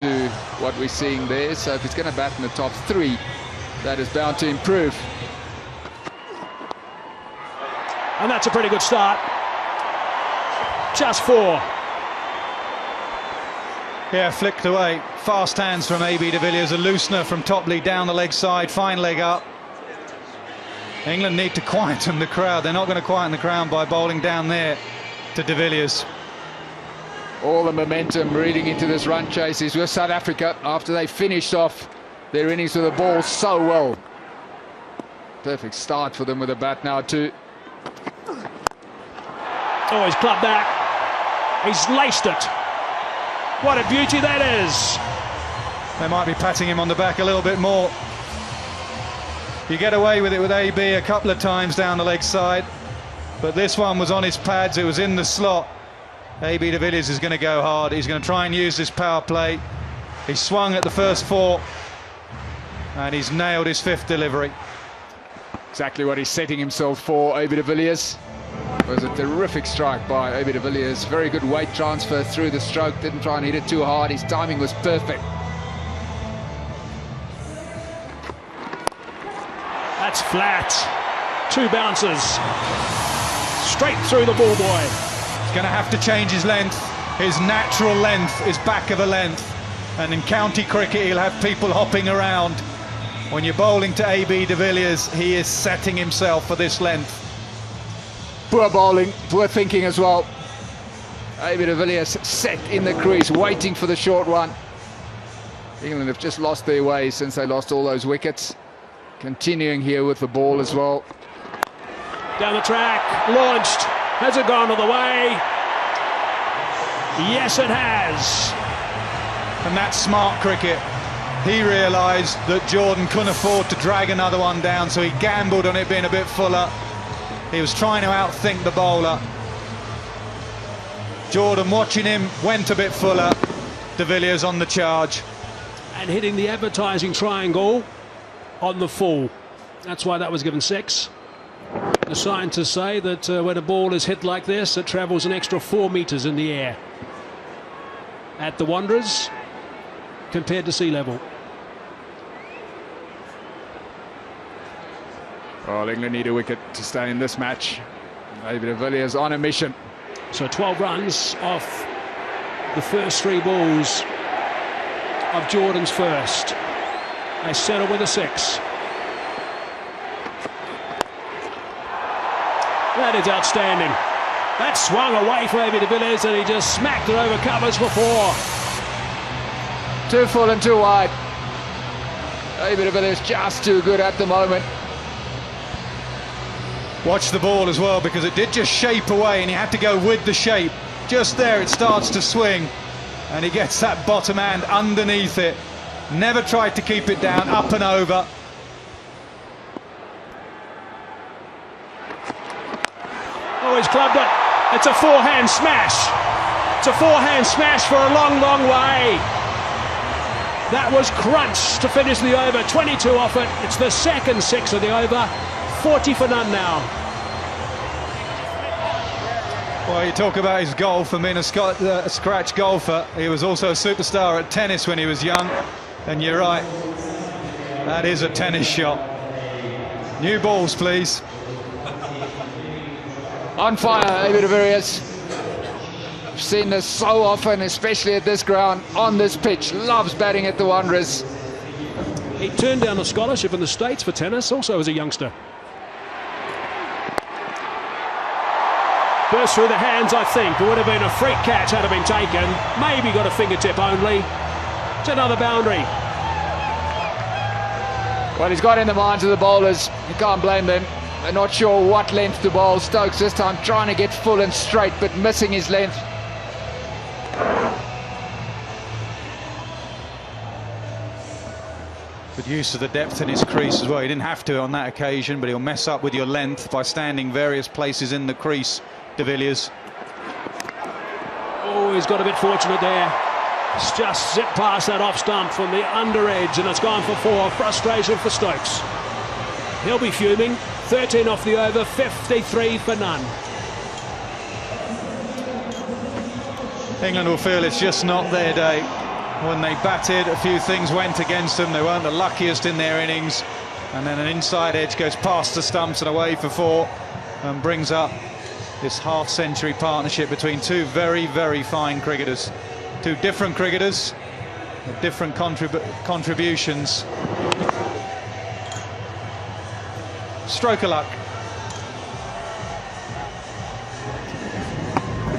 to what we're seeing there. So if he's going to bat in the top three, that is bound to improve. And that's a pretty good start. Just 4. Yeah, flicked away. Fast hands from AB de Villiers. A loosener from Topley down the leg side. Fine leg up. England need to quieten the crowd. They're not going to quieten the crowd by bowling down there to de Villiers. All the momentum reading into this run chase is with South Africa after they finished off their innings with the ball so well. Perfect start for them with a bat now too. Oh, he's clubbed that. He's laced it. What a beauty that is. They might be patting him on the back a little bit more. You get away with it with AB a couple of times down the leg side, but this one was on his pads, it was in the slot. AB de Villiers is going to go hard. He's going to try and use this power play. He swung at the first 4 and he's nailed his 5th delivery. Exactly what he's setting himself for, AB de Villiers. It was a terrific strike by AB de Villiers. Very good weight transfer through the stroke. Didn't try and hit it too hard. His timing was perfect. That's flat. 2 bounces. Straight through the ball boy. He's going to have to change his length. His natural length is back of a length. And in county cricket, he'll have people hopping around. When you're bowling to AB de Villiers, he is setting himself for this length. Poor bowling, poor thinking as well. AB de Villiers set in the crease, waiting for the short one. England have just lost their way since they lost all those wickets. Continuing here with the ball as well. Down the track, launched. Has it gone all the way? Yes, it has. And that's smart cricket. He realised that Jordan couldn't afford to drag another one down, so he gambled on it being a bit fuller. He was trying to outthink the bowler. Jordan, watching him, went a bit fuller. De Villiers on the charge. And hitting the advertising triangle on the full. That's why that was given 6. The scientists say that when a ball is hit like this, it travels an extra 4 metres in the air at the Wanderers compared to sea level. Well, England need a wicket to stay in this match. AB de Villiers on a mission. So 12 runs off the first 3 balls of Jordan's first. They settle with a 6. That is outstanding. That swung away from AB de Villiers and he just smacked it over covers for 4. Too full and too wide. AB de Villiers just too good at the moment. Watch the ball as well, because it did just shape away and he had to go with the shape. Just there it starts to swing and he gets that bottom hand underneath it. Never tried to keep it down, up and over. Oh, he's clubbed it. It's a 4-hand smash. It's a 4-hand smash for a long, long way. That was crunch to finish the over. 22 off it. It's the second 6 of the over. 40 for none now. Well, you talk about his golf and being a scratch golfer. He was also a superstar at tennis when he was young. And you're right, that is a tennis shot. New balls, please. On fire, AB de Villiers. I've seen this so often, especially at this ground, on this pitch. Loves batting at the Wanderers. He turned down a scholarship in the States for tennis, also as a youngster. Burst through the hands, I think. It would have been a freak catch had it been taken. Maybe got a fingertip only. It's another boundary. Well, he's got in the minds of the bowlers. You can't blame them. They're not sure what length to bowl. Stokes this time trying to get full and straight, but missing his length. Good use of the depth in his crease as well. He didn't have to on that occasion, but he'll mess up with your length by standing various places in the crease, de Villiers. Oh, he's got a bit fortunate there. It's just zipped past that off stump from the under edge and it's gone for 4. Frustration for Stokes. He'll be fuming. 13 off the over, 53 for none. England will feel it's just not their day. When they batted, a few things went against them. They weren't the luckiest in their innings. And then an inside edge goes past the stumps and away for 4 and brings up this half-century partnership between two very, very fine cricketers. Two different cricketers with different contributions. Stroke of luck.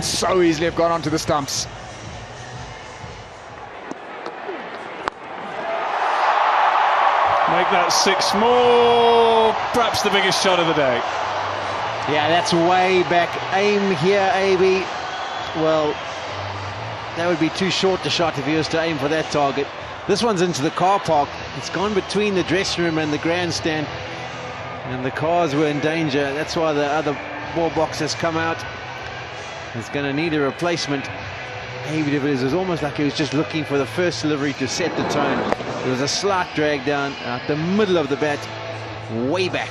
So easily have gone onto the stumps. Make that 6 more, perhaps the biggest shot of the day. Yeah, that's way back. Aim here, AB. Well, that would be too short a shot if he was to aim for that target. This one's into the car park. It's gone between the dressing room and the grandstand, and the cars were in danger. That's why the other ball box has come out. It's going to need a replacement. AB de Villiers was almost like he was just looking for the first delivery to set the tone. There was a slight drag down out the middle of the bat, way back.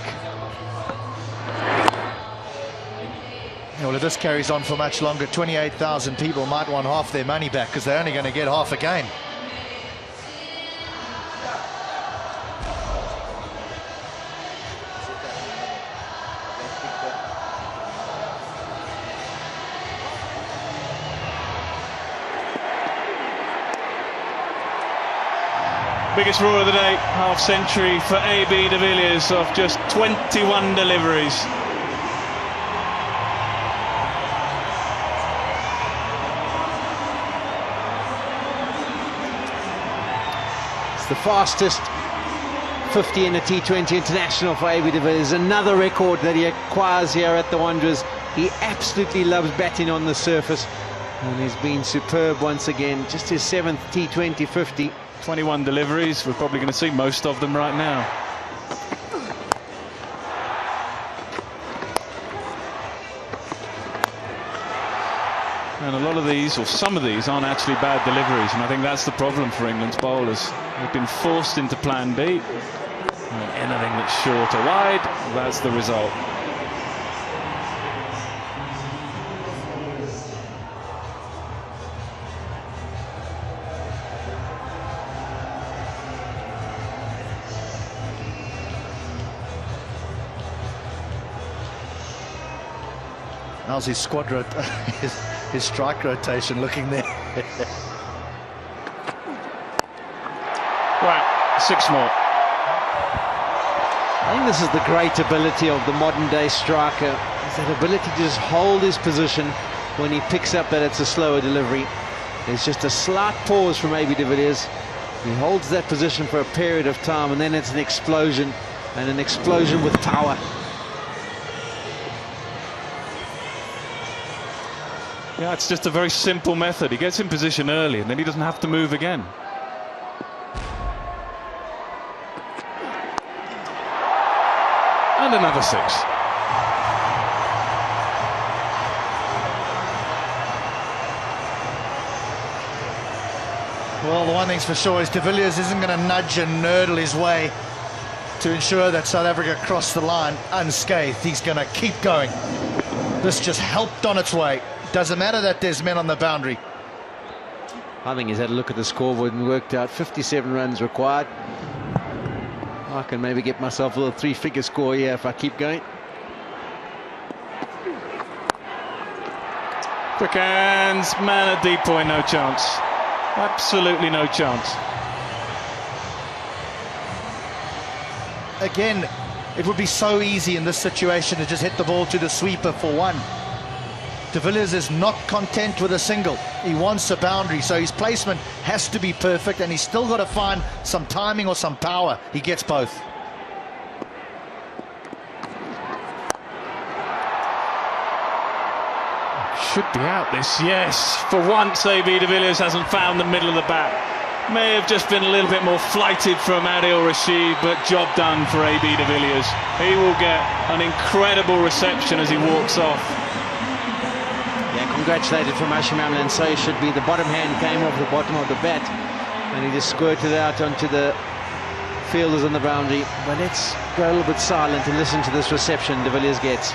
Well, if this carries on for much longer, 28,000 people might want half their money back because they're only going to get half a game. Biggest roar of the day, half century for AB de Villiers of just 21 deliveries. It's the fastest 50 in a T20 international for AB de Villiers. Another record that he acquires here at the Wanderers. He absolutely loves batting on the surface, and he's been superb once again. Just his 7th T20 50. 21 deliveries, we're probably going to see most of them right now. And a lot of these, or some of these, aren't actually bad deliveries, and I think that's the problem for England's bowlers. They've been forced into plan B, and anything that's short or wide, that's the result. How's his squad his strike rotation looking there? Right, 6 more. I think this is the great ability of the modern day striker, is that ability to just hold his position when he picks up that it's a slower delivery. There's just a slight pause from AB de Villiers. He holds that position for a period of time, and then it's an explosion, and an explosion with power. Yeah, it's just a very simple method. He gets in position early and then he doesn't have to move again. And another 6. Well, the one thing's for sure is de Villiers isn't going to nudge and nurdle his way to ensure that South Africa cross the line unscathed. He's going to keep going. This just helped on its way. Doesn't matter that there's men on the boundary. I think he's had a look at the scoreboard and worked out 57 runs required. I can maybe get myself a little 3-figure score here if I keep going. Quick hands, man at deep point, no chance. Absolutely no chance. Again, it would be so easy in this situation to just hit the ball to the sweeper for 1. De Villiers is not content with a single. He wants a boundary, so his placement has to be perfect, and he's still got to find some timing or some power. He gets both. Should be out this, yes. For once, AB de Villiers hasn't found the middle of the bat. May have just been a little bit more flighted from Adil Rashid, but job done for AB de Villiers. He will get an incredible reception as he walks off. Congratulated from Hashim Amla, and so it should be. The bottom hand came off the bottom of the bat, and he just squirted out onto the fielders on the boundary. But let's go a little bit silent and listen to this reception de Villiers gets.